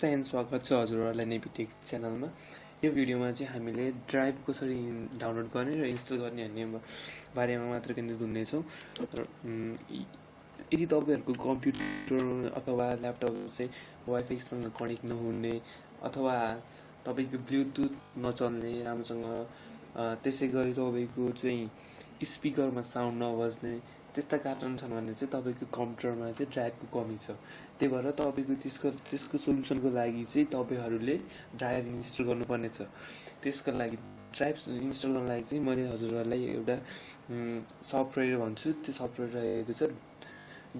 नमस्ते एन्ड स्वागत छ हजुरहरूलाई नेपी टेक च्यानलमा। यो भिडियोमा चाहिँ हामीले ड्राइभ कसरी डाउनलोड गर्ने र इन्स्टल गर्ने भन्ने बारेमा मात्र केन्द्रित हुनेछौँ। यदि तपाईँहरूको कम्प्युटर अथवा ल्यापटप चाहिँ वाइफाईसँग कनेक्ट नहुने अथवा तपाईँको ब्लुटुथ नचल्ने राम्रोसँग, त्यसै गरी तपाईँको चाहिँ स्पिकरमा साउन्ड नबज्ने त्यस्ता कारण छन् भने चाहिँ तपाईँको कम्प्युटरमा चाहिँ ड्राइभको कमी छ। त्यही भएर तपाईँको त्यसको सोल्युसनको लागि चाहिँ तपाईँहरूले ड्राइभ इन्स्टल गर्नुपर्ने छ। त्यसको लागि ड्राइभ इन्स्टल गर्नको लागि चाहिँ मैले हजुरहरूलाई एउटा सफ्टवेयर भन्छु। त्यो सफ्टवेयर रहेको छ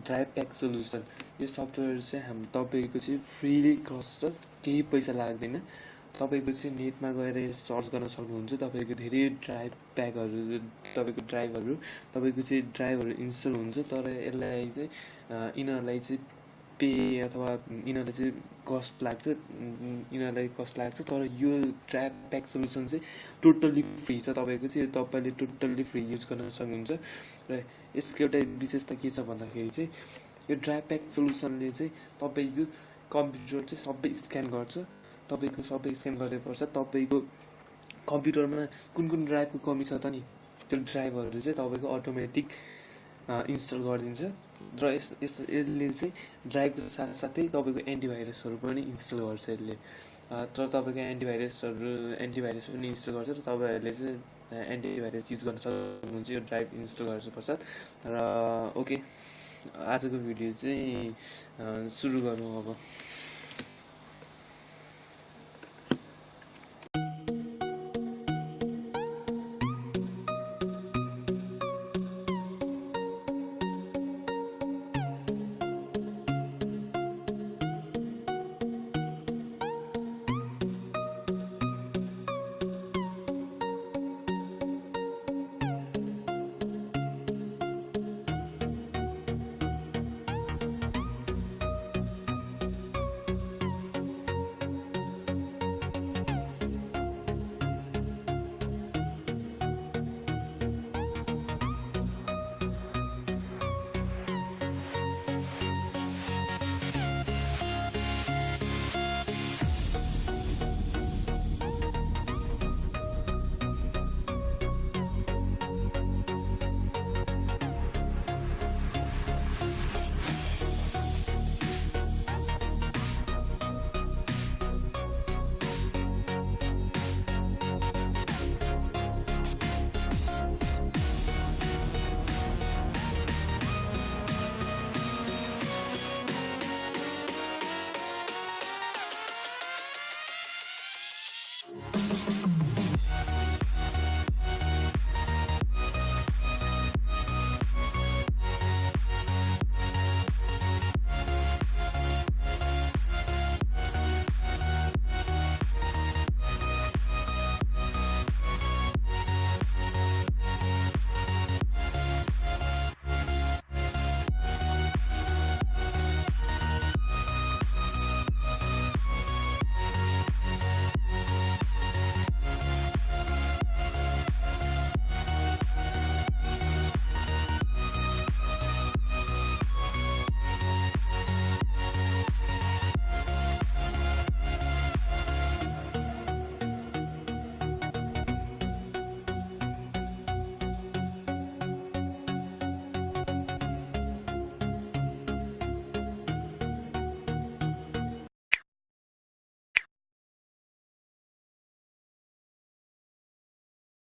ड्राइभ प्याक सोल्युसन। यो सफ्टवेयर चाहिँ तपाईँको चाहिँ फ्रीली कस्ट, केही पैसा लाग्दैन। तपाईँको चाहिँ नेटमा गएर सर्च गर्न सक्नुहुन्छ। तपाईँको धेरै ड्राइभ प्याकहरू, तपाईँको ड्राइभहरू इन्स्टल हुन्छ। तर यसलाई चाहिँ यिनीहरूलाई चाहिँ पे अथवा यिनीहरूलाई चाहिँ कस्ट लाग्छ। तर यो ड्राइभ प्याक सोल्युसन चाहिँ टोटल्ली फ्री छ। तपाईँको चाहिँ तपाईँले टोटल्ली फ्री युज गर्न सक्नुहुन्छ। र यसको एउटा विशेषता के छ भन्दाखेरि चाहिँ यो ड्राइभ प्याक सोल्युसनले चाहिँ तपाईँको कम्प्युटर चाहिँ सबै स्क्यान गर्छ। तपाईँको सबै स्क्यान गरेपछि तपाईँको कम्प्युटरमा कुन ड्राइभको कमी छ त नि, त्यो ड्राइभहरू चाहिँ तपाईँको अटोमेटिक इन्स्टल गरिदिन्छ। र यसले चाहिँ ड्राइभको साथसाथै तपाईँको एन्टिभाइरसहरू पनि इन्स्टल गर्छ यसले। तर तपाईँको एन्टिभाइरस पनि इन्स्टल गर्छ। र तपाईँहरूले चाहिँ एन्टिभाइरस युज गर्न सक्नुहुन्छ यो ड्राइभ इन्स्टल गरेर पश्चात। र ओके, आजको भिडियो चाहिँ सुरु गरौँ अब।